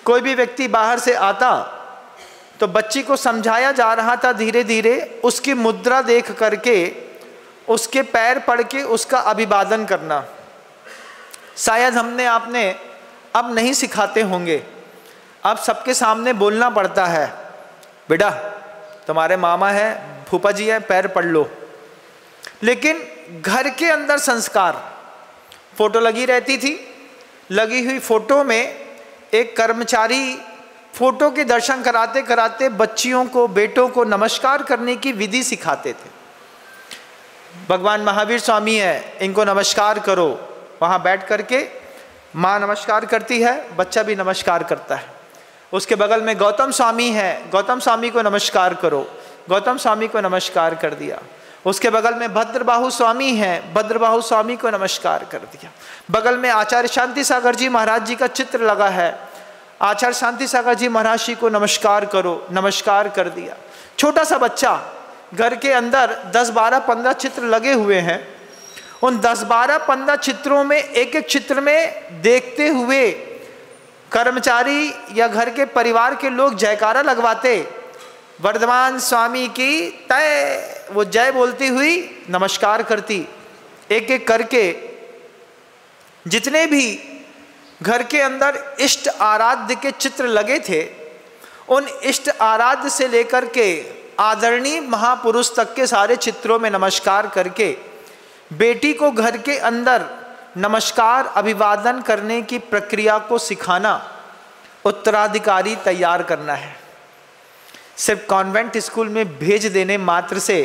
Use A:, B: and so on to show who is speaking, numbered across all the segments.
A: कोई भी व्यक्ति बाहर से आता तो बच्ची को समझाया जा रहा था धीरे धीरे उसकी मुद्रा देख करके उसके पैर पड़ के उसका अभिवादन करना। शायद हमने आपने अब नहीं सिखाते होंगे, अब सबके सामने बोलना पड़ता है, बेटा तुम्हारे मामा है, फूफा जी है, पैर पड़ लो। लेकिन घर के अंदर संस्कार, फोटो लगी रहती थी, लगी हुई फोटो में एक कर्मचारी फोटो के दर्शन कराते कराते बच्चियों को, बेटों को नमस्कार करने की विधि सिखाते थे। भगवान महावीर स्वामी है, इनको नमस्कार करो। वहाँ बैठ करके माँ नमस्कार करती है, बच्चा भी नमस्कार करता है। उसके बगल में गौतम स्वामी है, गौतम स्वामी को नमस्कार करो, गौतम स्वामी को नमस्कार कर दिया। उसके बगल में भद्रबाहु स्वामी हैं, भद्रबाहु स्वामी को नमस्कार कर दिया। बगल में आचार्य शांति सागर जी महाराज जी का चित्र लगा है, आचार्य शांति सागर जी महाराज जी को नमस्कार करो, नमस्कार कर दिया। छोटा सा बच्चा, घर के अंदर 10, 12, 15 चित्र लगे हुए हैं। उन 10, 12, 15 चित्रों में एक एक चित्र में देखते हुए कर्मचारी या घर के परिवार के लोग जयकारा लगवाते, वर्धमान स्वामी की तय, वो जय बोलती हुई नमस्कार करती। एक एक करके जितने भी घर के अंदर इष्ट आराध्य के चित्र लगे थे, उन इष्ट आराध्य से लेकर के आदरणीय महापुरुष तक के सारे चित्रों में नमस्कार करके बेटी को घर के अंदर नमस्कार अभिवादन करने की प्रक्रिया को सिखाना, उत्तराधिकारी तैयार करना है। सिर्फ कॉन्वेंट स्कूल में भेज देने मात्र से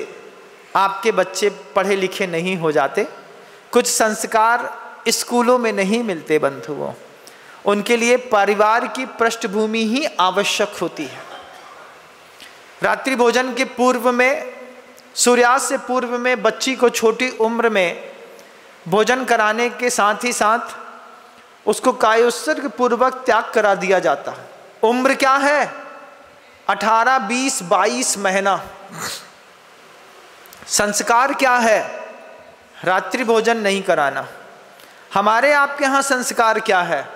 A: आपके बच्चे पढ़े लिखे नहीं हो जाते। कुछ संस्कार स्कूलों में नहीं मिलते बंधुओं, उनके लिए परिवार की पृष्ठभूमि ही आवश्यक होती है। रात्रि भोजन के पूर्व में, सूर्यास्त से पूर्व में बच्ची को छोटी उम्र में भोजन कराने के साथ ही साथ उसको कायोत्सर्ग पूर्वक त्याग करा दिया जाता है। उम्र क्या है? 18, 20, 22 महीना। संस्कार क्या है? रात्रि भोजन नहीं कराना। हमारे आपके यहाँ संस्कार क्या है?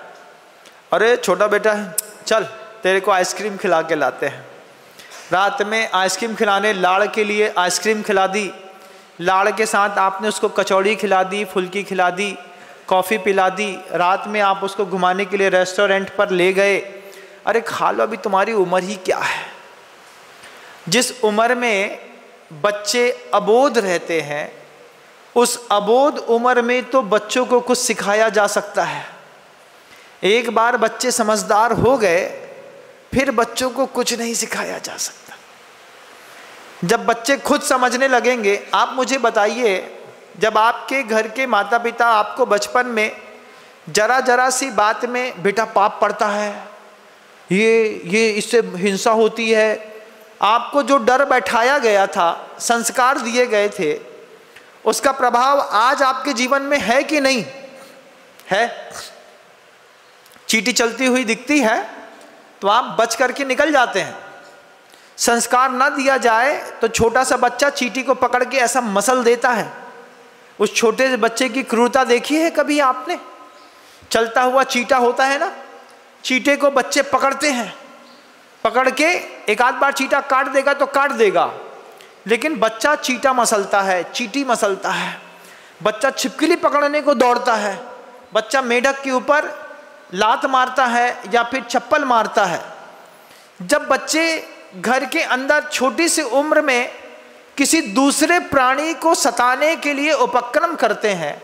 A: अरे छोटा बेटा है, चल तेरे को आइसक्रीम खिला के लाते हैं। रात में आइसक्रीम खिलाने, लाड़ के लिए आइसक्रीम खिला दी, लाड़ के साथ आपने उसको कचौड़ी खिला दी, फुल्की खिला दी, कॉफ़ी पिला दी। रात में आप उसको घुमाने के लिए रेस्टोरेंट पर ले गए। अरे खा लो, अभी तुम्हारी उम्र ही क्या है। जिस उम्र में बच्चे अबोध रहते हैं, उस अबोध उम्र में तो बच्चों को कुछ सिखाया जा सकता है। एक बार बच्चे समझदार हो गए, फिर बच्चों को कुछ नहीं सिखाया जा सकता। जब बच्चे खुद समझने लगेंगे, आप मुझे बताइए, जब आपके घर के माता पिता आपको बचपन में जरा जरा सी बात में बेटा पाप पड़ता है, ये इससे हिंसा होती है, आपको जो डर बैठाया गया था, संस्कार दिए गए थे, उसका प्रभाव आज आपके जीवन में है कि नहीं है? चींटी चलती हुई दिखती है तो आप बच करके निकल जाते हैं। संस्कार ना दिया जाए तो छोटा सा बच्चा चींटी को पकड़ के ऐसा मसल देता है। उस छोटे से बच्चे की क्रूरता देखी है कभी आपने? चलता हुआ चींटा होता है ना, चींटे को बच्चे पकड़ते हैं, पकड़ के एक आध बार चींटा काट देगा तो काट देगा, लेकिन बच्चा चींटा मसलता है, चींटी मसलता है। बच्चा छिपकली पकड़ने को दौड़ता है, बच्चा मेढक के ऊपर लात मारता है या फिर चप्पल मारता है। जब बच्चे घर के अंदर छोटी सी उम्र में किसी दूसरे प्राणी को सताने के लिए उपक्रम करते हैं,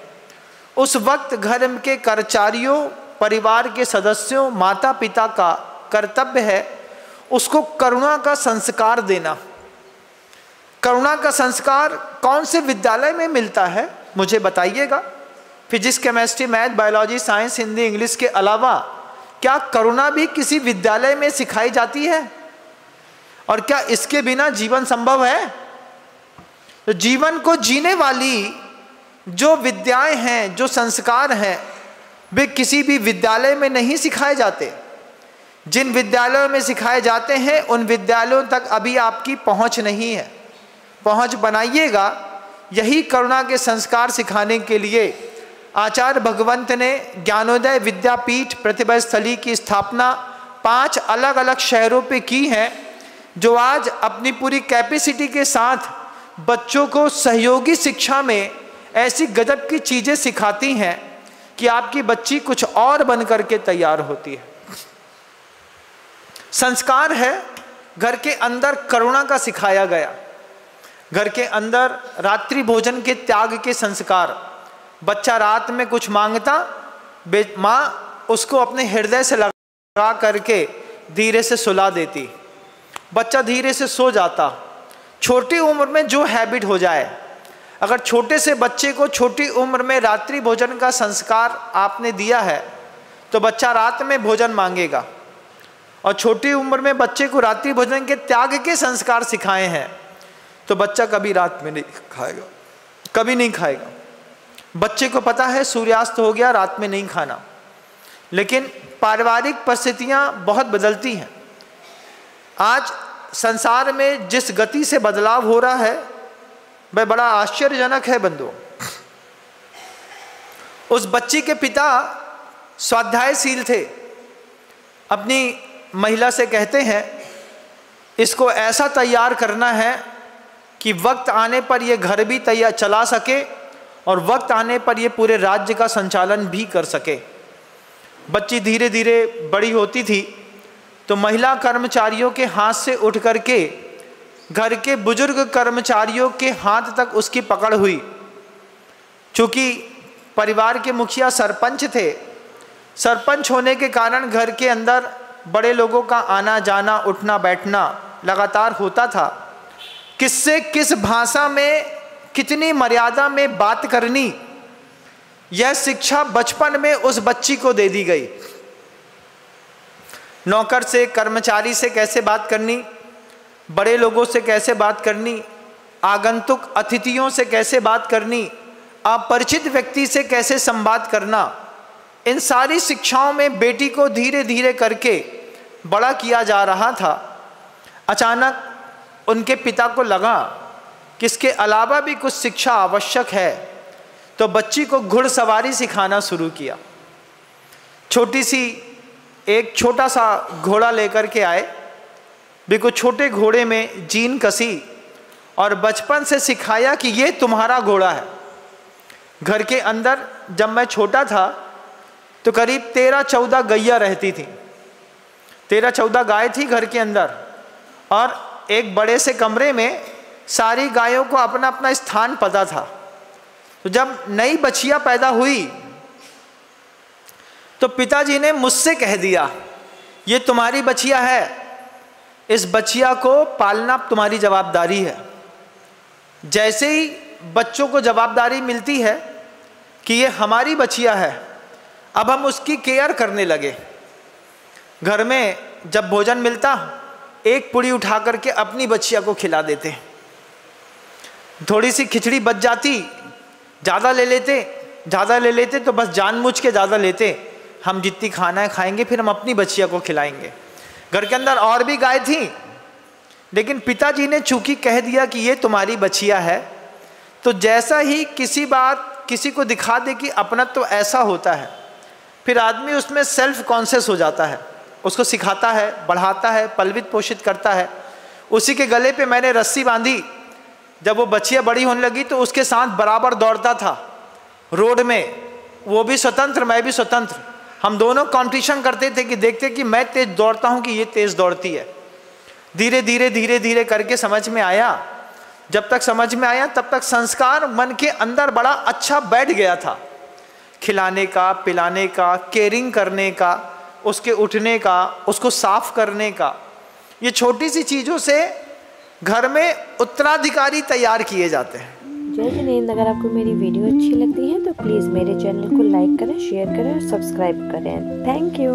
A: उस वक्त घर के कर्मचारियों, परिवार के सदस्यों, माता पिता का कर्तव्य है उसको करुणा का संस्कार देना। करुणा का संस्कार कौन से विद्यालय में मिलता है मुझे बताइएगा। Physics, chemistry, math, biology, science, Hindi, English के अलावा क्या करुणा भी किसी विद्यालय में सिखाई जाती है? और क्या इसके बिना जीवन संभव है? तो जीवन को जीने वाली जो विद्याएं हैं, जो संस्कार हैं, वे किसी भी विद्यालय में नहीं सिखाए जाते। जिन विद्यालयों में सिखाए जाते हैं उन विद्यालयों तक अभी आपकी पहुंच नहीं है। पहुंच बनाइएगा। यही करुणा के संस्कार सिखाने के लिए आचार्य भगवंत ने ज्ञानोदय विद्यापीठ प्रतिभा स्थली की स्थापना 5 अलग अलग शहरों पे की हैं, जो आज अपनी पूरी कैपेसिटी के साथ बच्चों को सहयोगी शिक्षा में ऐसी गजब की चीज़ें सिखाती हैं कि आपकी बच्ची कुछ और बन करके तैयार होती है। संस्कार है घर के अंदर करुणा का सिखाया गया, घर के अंदर रात्रि भोजन के त्याग के संस्कार। बच्चा रात में कुछ मांगता, माँ उसको अपने हृदय से लगा करके धीरे से सुला देती, बच्चा धीरे से सो जाता। छोटी उम्र में जो हैबिट हो जाए, अगर छोटे से बच्चे को छोटी उम्र में रात्रि भोजन का संस्कार आपने दिया है तो बच्चा रात में भोजन मांगेगा। और छोटी उम्र में बच्चे को रात्रि भोजन के त्याग के संस्कार सिखाए हैं तो बच्चा कभी रात में नहीं खाएगा, कभी नहीं खाएगा। बच्चे को पता है सूर्यास्त हो गया, रात में नहीं खाना। लेकिन पारिवारिक परिस्थितियां बहुत बदलती हैं। आज संसार में जिस गति से बदलाव हो रहा है वह बड़ा आश्चर्यजनक है बंधुओं। उस बच्ची के पिता स्वाध्यायशील थे, अपनी महिला से कहते हैं इसको ऐसा तैयार करना है कि वक्त आने पर यह घर भी तैयार चला सके और वक्त आने पर यह पूरे राज्य का संचालन भी कर सके। बच्ची धीरे धीरे बड़ी होती थी तो महिला कर्मचारियों के हाथ से उठ करके घर के बुजुर्ग कर्मचारियों के हाथ तक उसकी पकड़ हुई। चूँकि परिवार के मुखिया सरपंच थे, सरपंच होने के कारण घर के अंदर बड़े लोगों का आना जाना उठना बैठना लगातार होता था। किससे किस भाषा में कितनी मर्यादा में बात करनी, यह शिक्षा बचपन में उस बच्ची को दे दी गई। नौकर से, कर्मचारी से कैसे बात करनी, बड़े लोगों से कैसे बात करनी, आगंतुक अतिथियों से कैसे बात करनी, अपरिचित व्यक्ति से कैसे संवाद करना, इन सारी शिक्षाओं में बेटी को धीरे धीरे करके बड़ा किया जा रहा था। अचानक उनके पिता को लगा कि इसके अलावा भी कुछ शिक्षा आवश्यक है, तो बच्ची को घुड़सवारी सिखाना शुरू किया। छोटी सी एक छोटा सा घोड़ा लेकर के आए, बिल्कुल छोटे घोड़े में जीन कसी और बचपन से सिखाया कि ये तुम्हारा घोड़ा है। घर के अंदर जब मैं छोटा था तो करीब 13-14 गैया रहती थी, 13-14 गाय थी घर के अंदर, और एक बड़े से कमरे में सारी गायों को अपना अपना स्थान पता था। तो जब नई बछिया पैदा हुई तो पिताजी ने मुझसे कह दिया ये तुम्हारी बछिया है, इस बछिया को पालना तुम्हारी जवाबदारी है। जैसे ही बच्चों को जवाबदारी मिलती है कि ये हमारी बछिया है, अब हम उसकी केयर करने लगे। घर में जब भोजन मिलता एक पुड़ी उठा करके अपनी बच्चिया को खिला देते, थोड़ी सी खिचड़ी बच जाती ज़्यादा ले लेते तो बस जानबूझ के ज़्यादा लेते, हम जितनी खाना है खाएंगे, फिर हम अपनी बच्चिया को खिलाएंगे। घर के अंदर और भी गाय थी, लेकिन पिताजी ने चूंकि कह दिया कि ये तुम्हारी बच्चिया है, तो जैसा ही किसी बात किसी को दिखा दे कि अपना तो ऐसा होता है, फिर आदमी उसमें सेल्फ कॉन्शियस हो जाता है, उसको सिखाता है, बढ़ाता है, पलवित पोषित करता है। उसी के गले पे मैंने रस्सी बांधी। जब वो बच्चियाँ बड़ी होने लगी तो उसके साथ बराबर दौड़ता था रोड में, वो भी स्वतंत्र मैं भी स्वतंत्र। हम दोनों कंपटीशन करते थे कि देखते कि मैं तेज दौड़ता हूँ कि ये तेज दौड़ती है। धीरे धीरे करके समझ में आया। जब तक समझ में आया तब तक संस्कार मन के अंदर बड़ा अच्छा बैठ गया था। खिलाने का, पिलाने का, केयरिंग करने का, उसके उठने का, उसको साफ करने का, ये छोटी सी चीज़ों से घर में उत्तराधिकारी तैयार किए जाते हैं।
B: जय जिनेंद्र। अगर आपको मेरी वीडियो अच्छी लगती है तो प्लीज़ मेरे चैनल को लाइक करें, शेयर करें और सब्सक्राइब करें। Thank you.